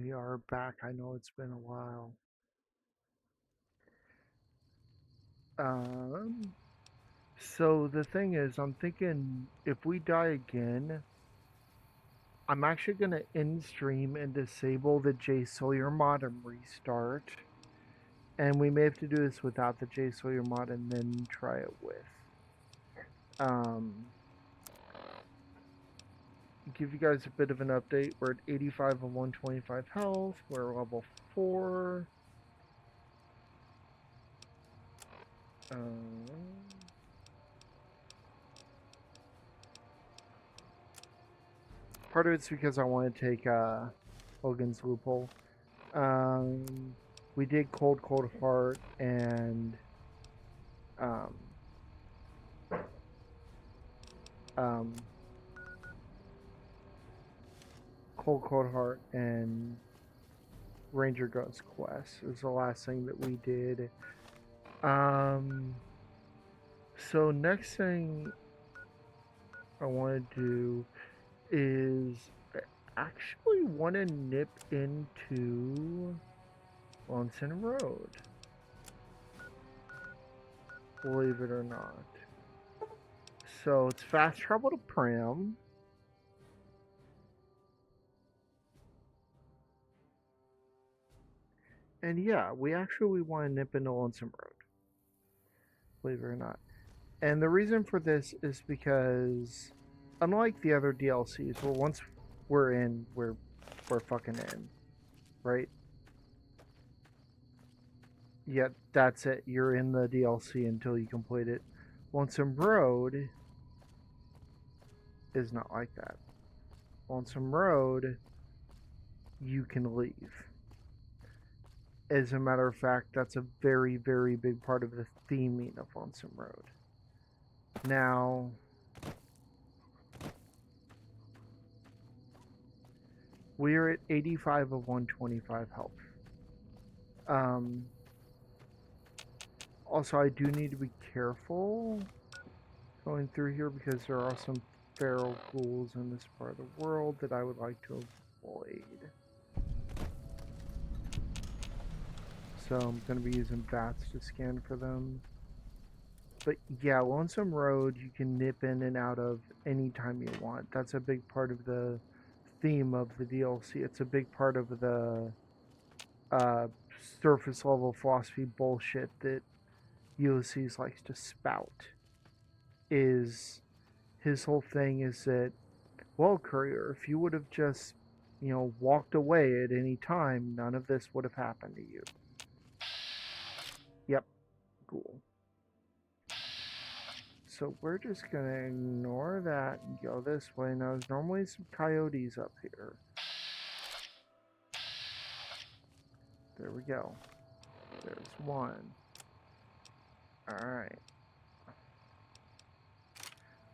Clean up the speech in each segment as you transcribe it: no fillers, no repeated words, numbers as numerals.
We are back. I know it's been a while. Um, so the thing is, I'm thinking if we die again, I'm actually gonna end stream and disable the J Sawyer mod and restart. And we may have to do this without the J Sawyer mod and then try it with. Um, give you guys a bit of an update. We're at 85 of 125 health. We're level 4. Um, Part of it's because I want to take Hogan's Loophole. We did Cold Heart and um, um, Cold Heart and Ranger Ghost Quest is the last thing that we did. So next thing I want to do is actually want to nip into Lonson Road. Believe it or not. So it's fast travel to Prim. And yeah, we actually want to nip into Lonesome Road. Believe it or not. And the reason for this is because, unlike the other DLCs, well, once we're in, we're fucking in, right? Yet that's it. You're in the DLC until you complete it. Lonesome Road is not like that. Lonesome Road, you can leave. As a matter of fact, that's a very, very big part of the theming of Lonesome Road. Now, we're at 85 of 125 health. Also, I do need to be careful going through here because there are some feral ghouls in this part of the world that I would like to avoid. So I'm going to be using bats to scan for them. But yeah, Lonesome Road you can nip in and out of anytime you want. That's a big part of the theme of the DLC. It's a big part of the uh, surface level philosophy bullshit that Ulysses likes to spout. Is his whole thing is that, well, Courier, if you would have just, walked away at any time, none of this would have happened to you. Yep, cool. So we're just gonna ignore that and go this way. Now, there's normally some coyotes up here. There we go. There's one. Alright.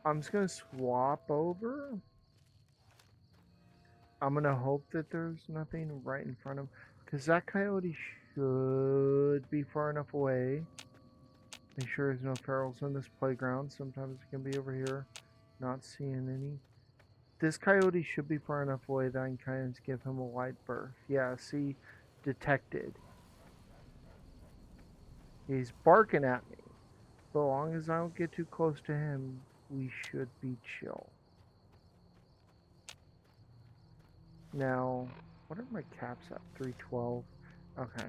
I'm just gonna swap over. I'm gonna hope that there's nothing right in front of him. Because that coyote should be far enough away. Make sure there's no ferals in this playground. Sometimes it can be over here. Not seeing any. This coyote should be far enough away that I can kind of give him a light berth. Yeah, see? Detected. He's barking at me. So long as I don't get too close to him, we should be chill. Now, what are my caps at? 312. Okay.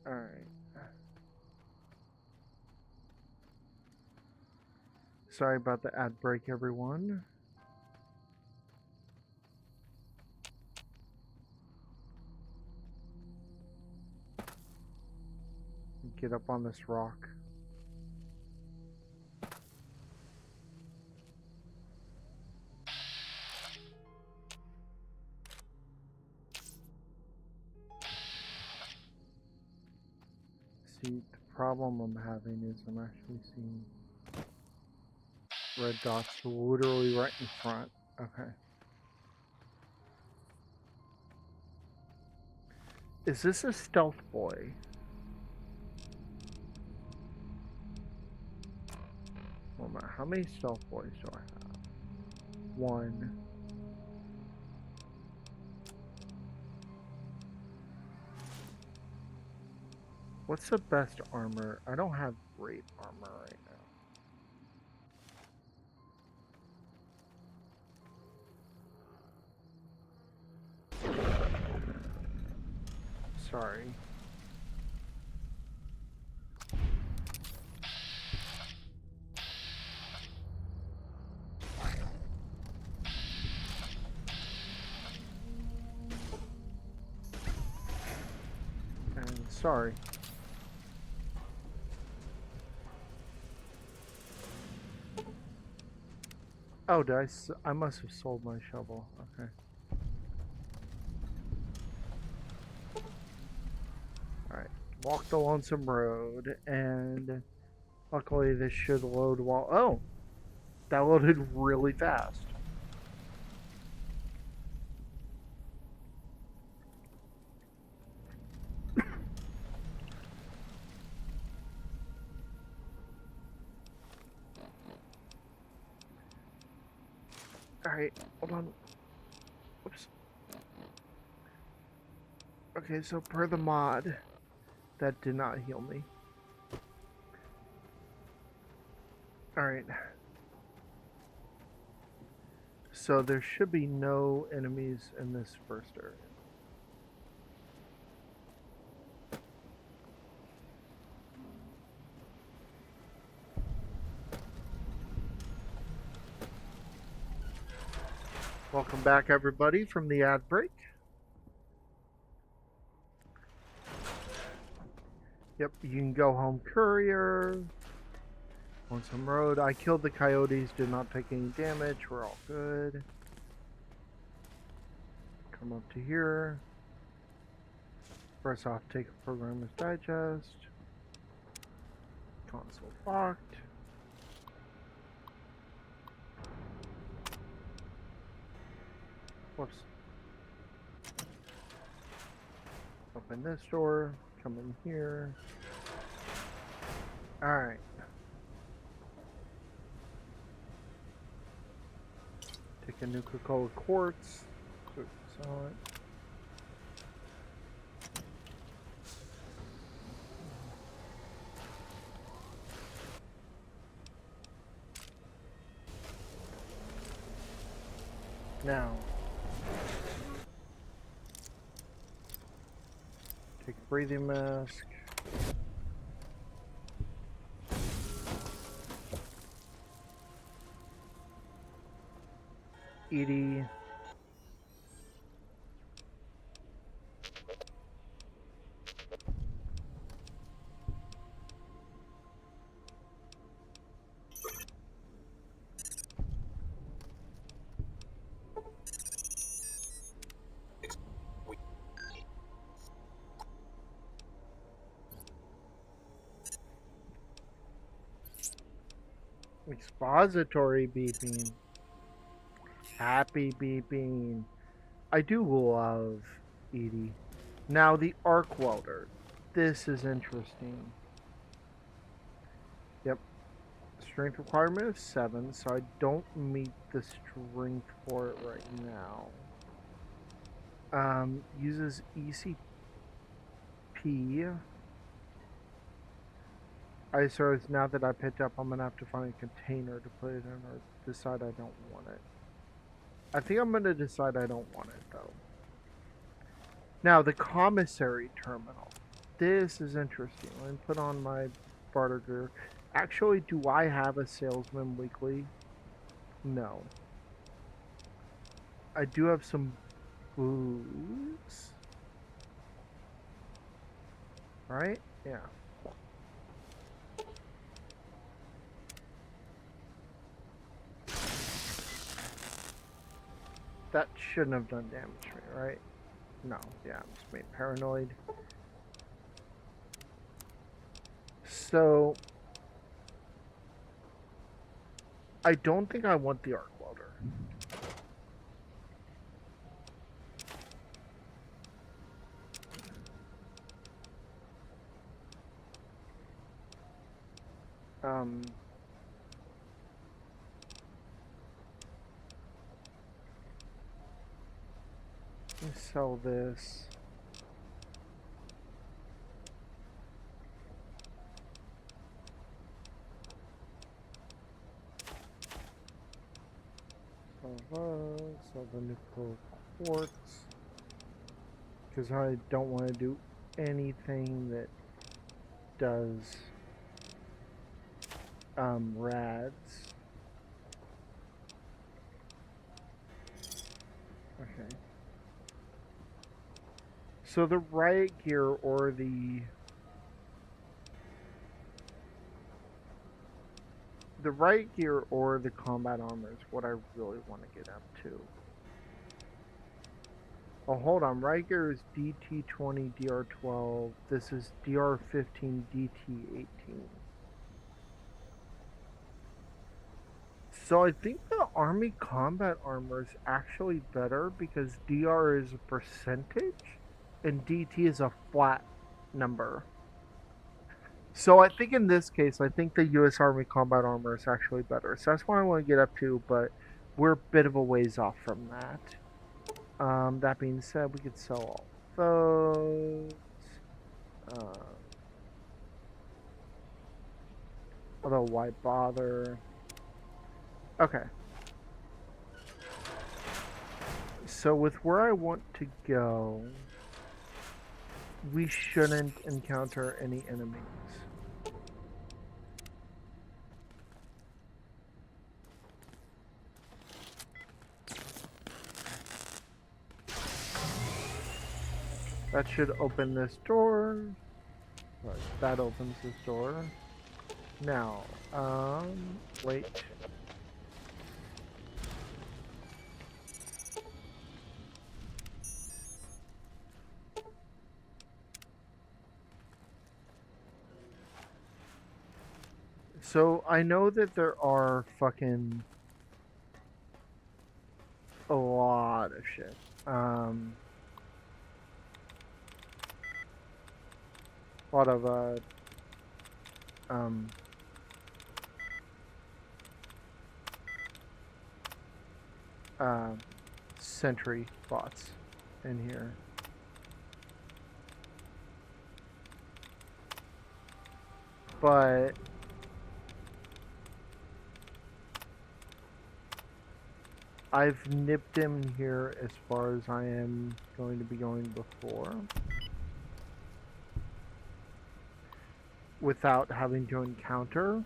Alright. Sorry about the ad break, everyone. Get up on this rock. See, the problem I'm having is I'm actually seeing red dots literally right in front. Okay. Is this a stealth boy? How many stealth boys do I have? One. What's the best armor? I don't have great armor right now. Sorry. And sorry. Oh, did I must have sold my shovel. Okay. Alright. Walk the lonesome road, and luckily this should load while... Oh! That loaded really fast. Alright, hold on. Oops. Okay, so per the mod, that did not heal me. Alright. So there should be no enemies in this first area. Welcome back, everybody, from the ad break. Yep, you can go home courier. On some road. I killed the coyotes, did not take any damage. We're all good. Come up to here. First off, take a Programmer's Digest. Console locked. Whoops. Open this door. Come in here. Alright. Take a Nuka-Cola quartz. Sell it. Now. Take a breathing mask. Edie. Expository beeping. Happy beeping. I do love Edie. Now the arc welder. This is interesting. Yep. Strength requirement of 7, so I don't meet the strength for it right now. Uses ECP. So now that I picked up, I'm gonna have to find a container to put it in, or decide I don't want it. I think I'm gonna decide I don't want it though. Now the commissary terminal. This is interesting. Let me put on my barter gear. Actually, do I have a salesman weekly? No. I do have some booze. Right? Yeah. That shouldn't have done damage to me, right? No. Yeah, I'm just being paranoid. So I don't think I want the arc welder. Um, let's sell this. Sell the nickel quartz. Because I don't want to do anything that does rads. Okay. So the riot gear or the riot gear or the combat armor is what I really want to get up to. Oh, hold on. Riot gear is DT20, DR12. This is DR15, DT18. So I think the army combat armor is actually better because DR is a percentage and DT is a flat number. So I think in this case, I think the U.S. Army combat armor is actually better. So that's what I want to get up to, but we're a bit of a ways off from that. That being said, we could sell all those. Although, why bother? Okay. So with where I want to go, we shouldn't encounter any enemies. That should open this door. Right, that opens this door. Now, wait. So I know that there are fucking a lot of shit. A lot of sentry bots in here. But I've nipped him here as far as I am going to be going before, without having to encounter.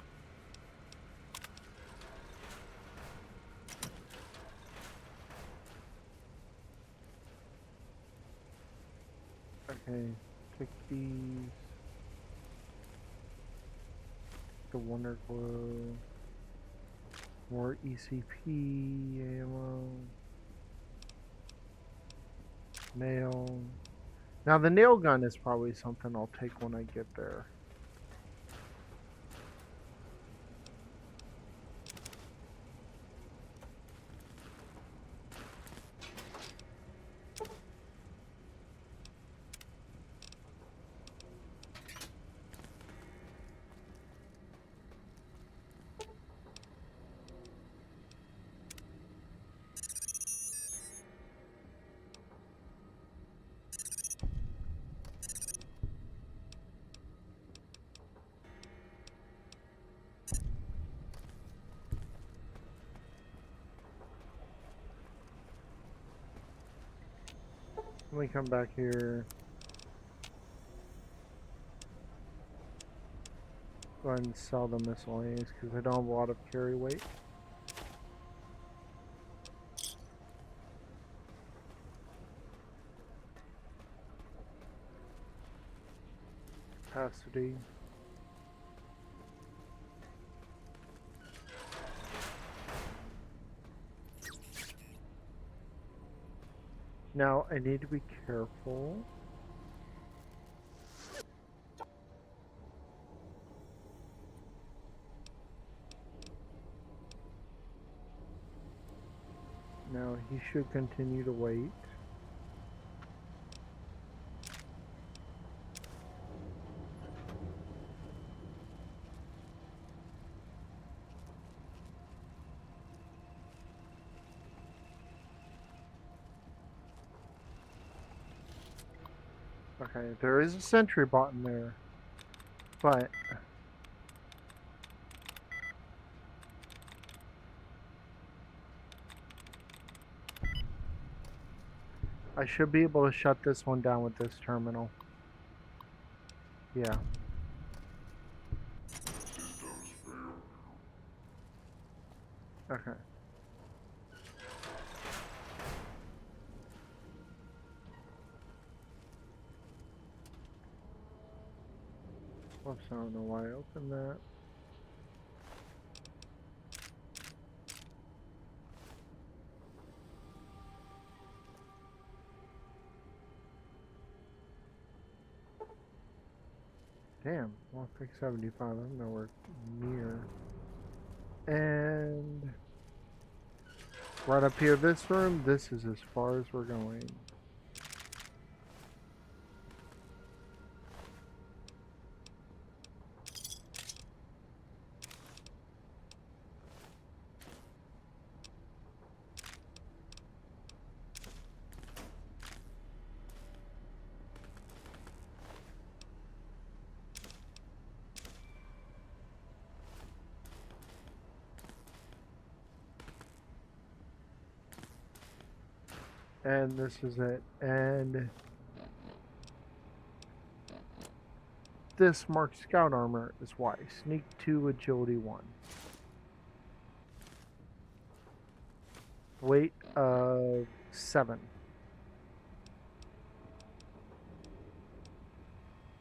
Okay, take these. The Wonder Glue. More ECP ammo. Nail. Now the nail gun is probably something I'll take when I get there. Let me come back here. Go ahead and sell the miscellaneous because I don't have a lot of carry weight. Capacity. Now I need to be careful. Now he should continue to wait. Okay, there is a sentry bot in there, but I should be able to shut this one down with this terminal. Yeah. Okay. Whoops, I don't know why I opened that. Damn, well, pick 75. I'm nowhere near. And right up here, this room, this is as far as we're going. And this is it. And this marked scout armor is why. Sneak 2, agility 1. Weight of 7.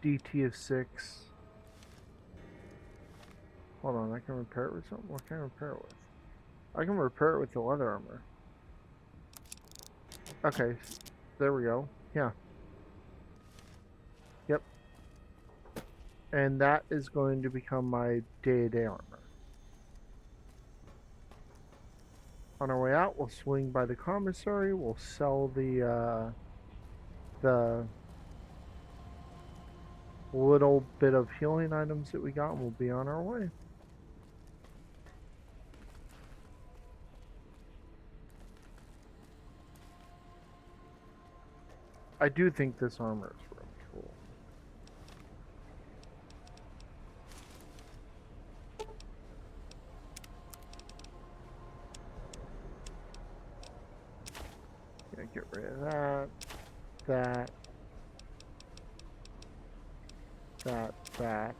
DT of 6. Hold on, I can repair it with something? What can I repair it with? I can repair it with the leather armor. Okay, there we go. Yeah. Yep. And that is going to become my day-to-day armor. On our way out, we'll swing by the commissary. We'll sell the little bit of healing items that we got, and we'll be on our way. I do think this armor is really cool. Yeah, get rid of that, that, that.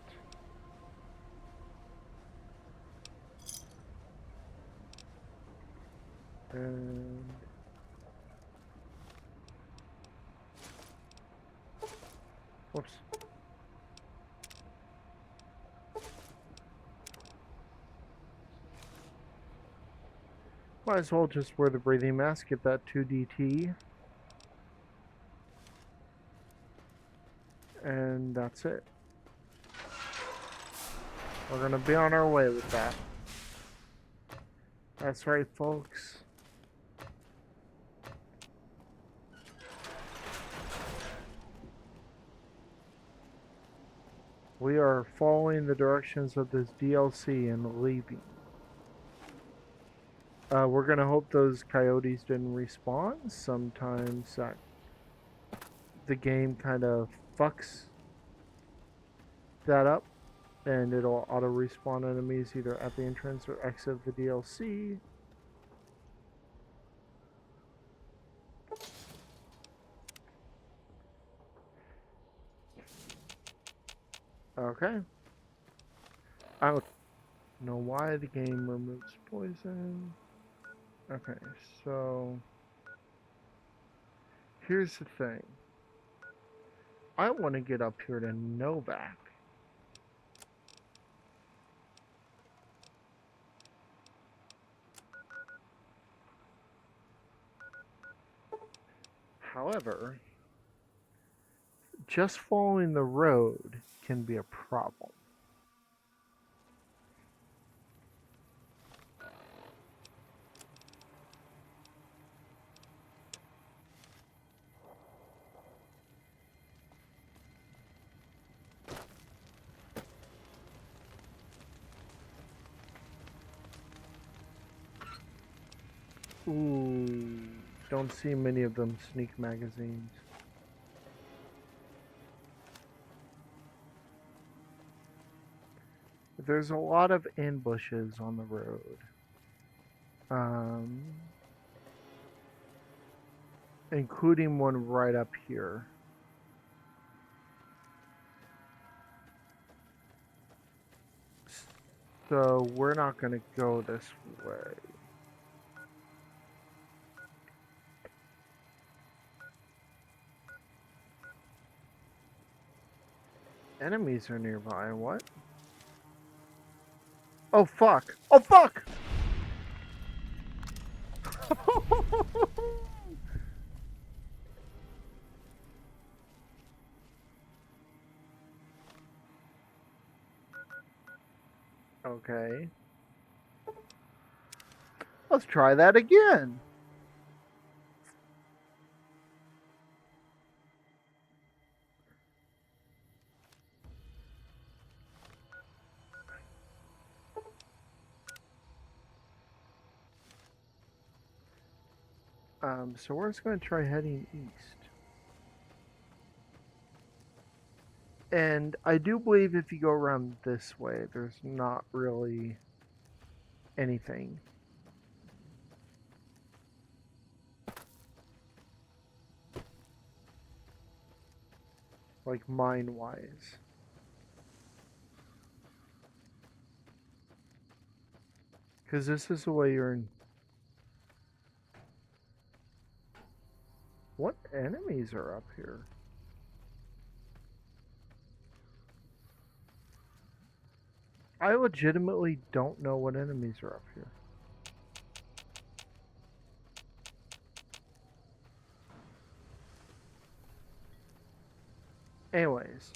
And whoops. Might as well just wear the breathing mask, get that 2DT. And that's it. We're gonna be on our way with that. That's right, folks. We are following the directions of this DLC and leaving. We're gonna hope those coyotes didn't respawn. Sometimes the game kind of fucks that up, and it'll auto respawn enemies either at the entrance or exit of the DLC. Okay. I don't know why the game removes poison. Okay, so here's the thing. I want to get up here to Novak. However, just following the road can be a problem. Ooh, don't see many of them sneak magazines. There's a lot of ambushes on the road. Um, including one right up here. So we're not going to go this way. Enemies are nearby. What? Oh, fuck. Oh, fuck! Okay. Let's try that again. So we're just going to try heading east. And I do believe if you go around this way, there's not really anything. Like mine-wise. Because this is the way you're in. What enemies are up here? I legitimately don't know what enemies are up here. Anyways,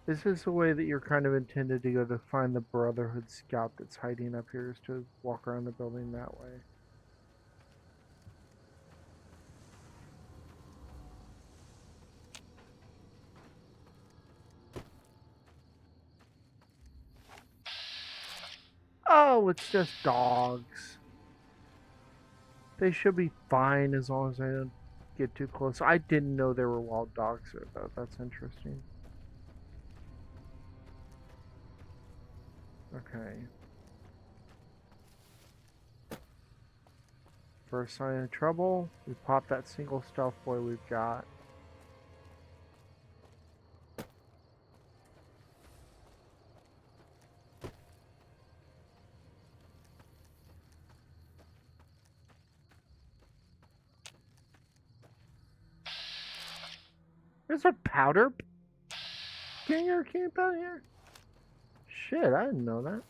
this is the way that you're kind of intended to go to find the Brotherhood scout that's hiding up here, is to walk around the building that way. Oh, it's just dogs. They should be fine as long as I don't get too close. I didn't know there were wild dogs there, though. That's interesting. Okay. First sign of trouble, we pop that single stealth boy we've got. There's a powder ganger camp out here? Shit, I didn't know that.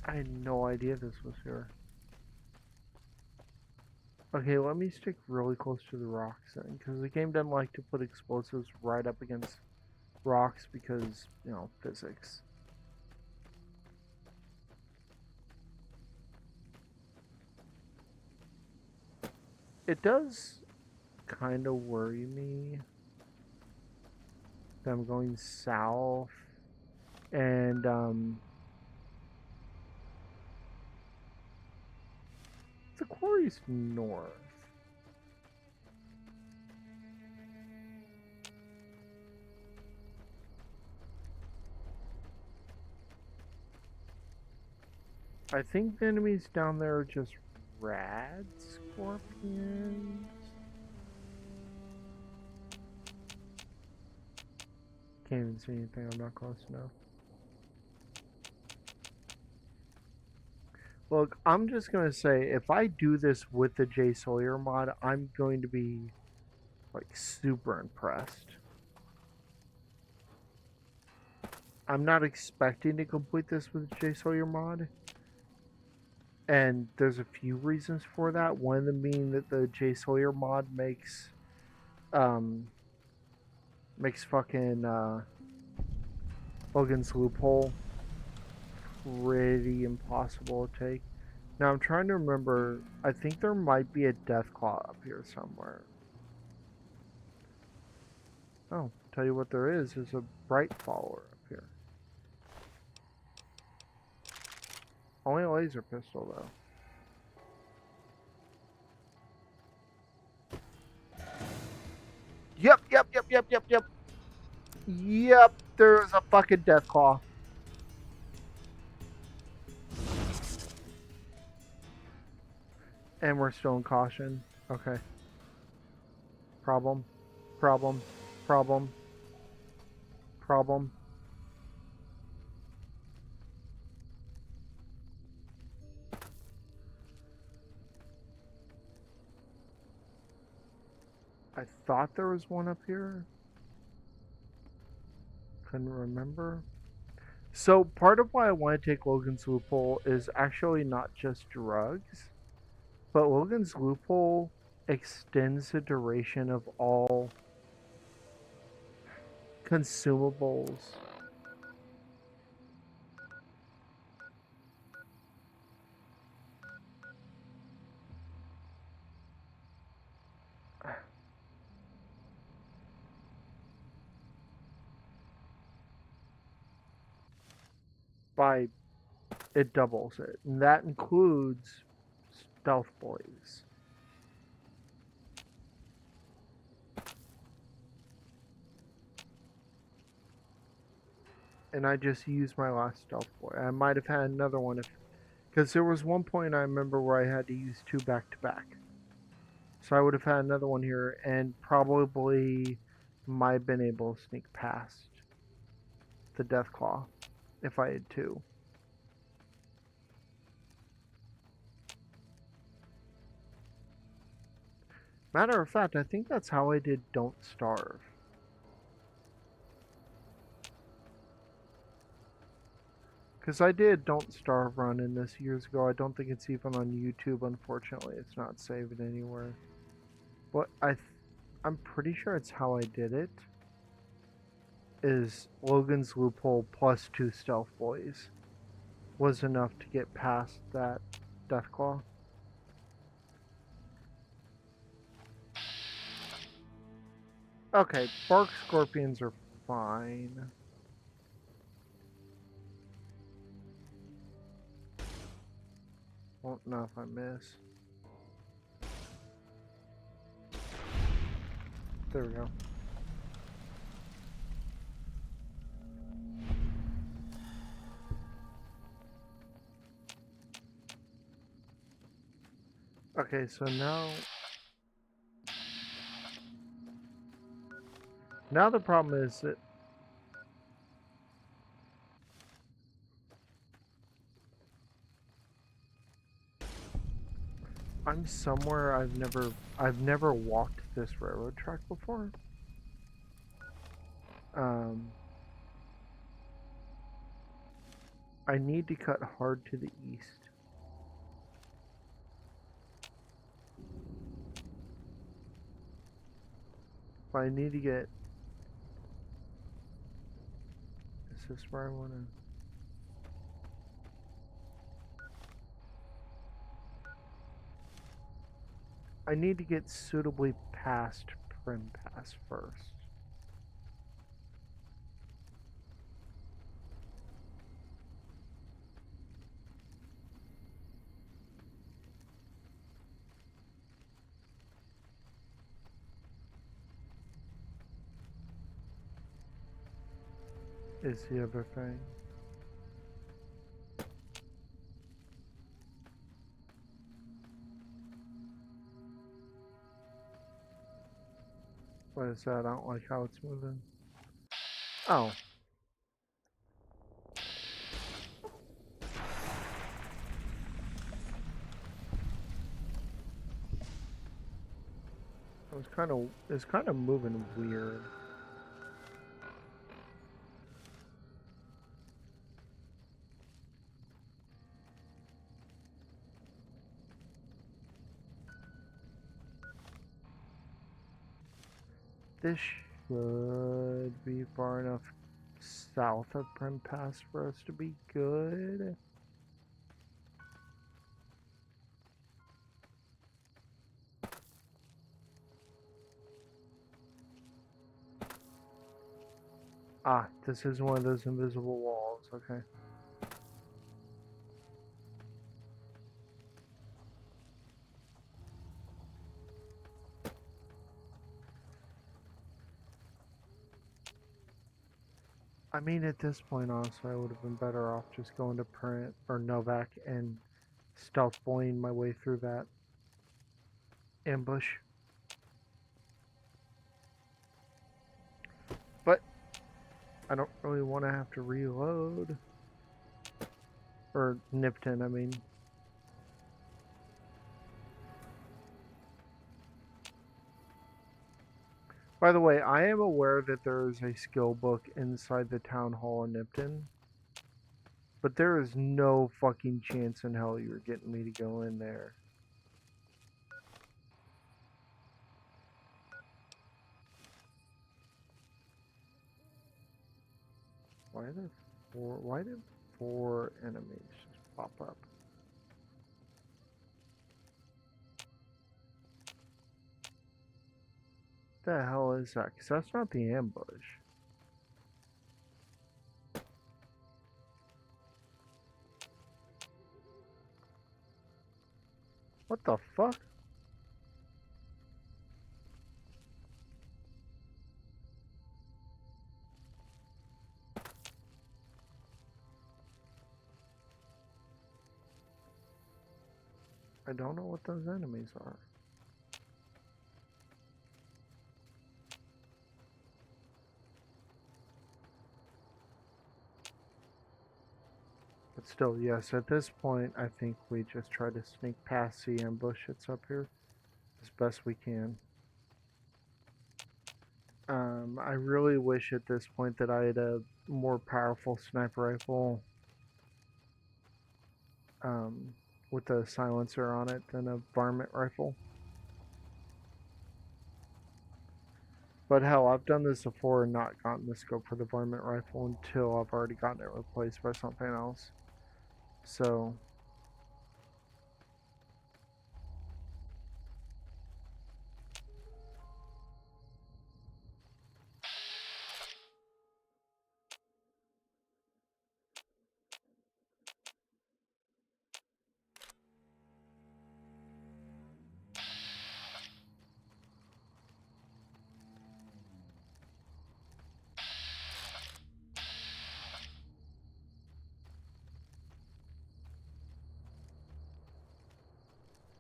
I had no idea this was here. Okay, let me stick really close to the rocks then, because the game doesn't like to put explosives right up against rocks because, you know, physics. It does kind of worry me that I'm going south and, the quarry's north. I think the enemies down there are just rad scorpions. Can't even see anything, I'm not close enough. Look, I'm just gonna say, if I do this with the J Sawyer mod, I'm going to be, like, super impressed. I'm not expecting to complete this with the J Sawyer mod. And there's a few reasons for that. One of them being that the J Sawyer mod makes fucking Logan's Loophole pretty impossible to take. Now I'm trying to remember, I think there might be a Deathclaw up here somewhere. Oh, tell you what there is a Bright Follower up here. Only a laser pistol though. Yep, yep, yep, yep, yep, yep. Yep, there's a fucking death claw. And we're still in caution. Okay. Problem. Problem. Problem. Problem. I thought there was one up here. Couldn't remember. So part of why I want to take Logan's loophole is actually not just drugs, but Logan's loophole extends the duration of all consumables. By it doubles it, and that includes stealth boys. And I just used my last stealth boy. I might have had another one if, because there was one point I remember where I had to use two back to back. So I would have had another one here, and probably might have been able to sneak past the Deathclaw if I had two. Matter of fact, I think that's how I did Don't Starve. Because I did Don't Starve run in this years ago. I don't think it's even on YouTube, unfortunately. It's not saved anywhere. But I'm pretty sure it's how I did it. Is Logan's loophole plus two stealth boys was enough to get past that Deathclaw. Okay, bark scorpions are fine. Won't know if I miss. There we go. Okay, so now the problem is that I'm somewhere I've never walked this railroad track before. I need to cut hard to the east. But I need to get. Is this where I want to? I need to get suitably past Prim Pass first. Is the other thing. What is that? I don't like how it's moving. Oh. It's kind of moving weird. This should be far enough south of Prim Pass for us to be good. Ah, this is one of those invisible walls, okay. I mean, at this point, honestly, I would have been better off just going to Print or Novak and stealth bullying my way through that ambush. But I don't really want to have to reload. Or Nipton, I mean. By the way, I am aware that there is a skill book inside the town hall in Nipton. But there is no fucking chance in hell you're getting me to go in there. Why did 4 enemies just pop up? The hell is that? Because that's not the ambush. What the fuck? I don't know what those enemies are. But still, yes, at this point, I think we just try to sneak past the ambush that's up here as best we can. I really wish at this point that I had a more powerful sniper rifle with a silencer on it than a varmint rifle. But hell, I've done this before and not gotten the scope for the varmint rifle until I've already gotten it replaced by something else. So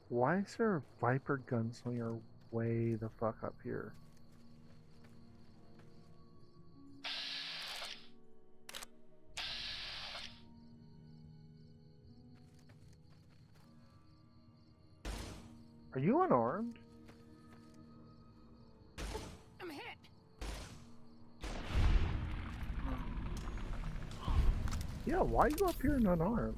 why is there a Viper gunslinger way the fuck up here? Are you unarmed? I'm hit. Yeah, why are you up here and unarmed?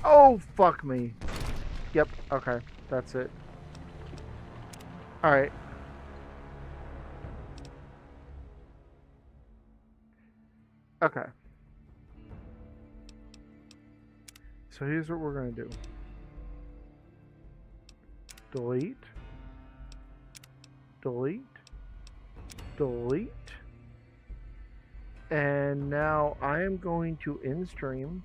Oh, fuck me. Yep, okay, that's it. Alright. Okay. So here's what we're gonna do. Delete. Delete. Delete. And now I am going to in stream.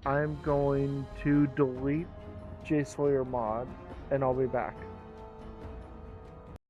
I'm going to delete JSlayer mod and I'll be back.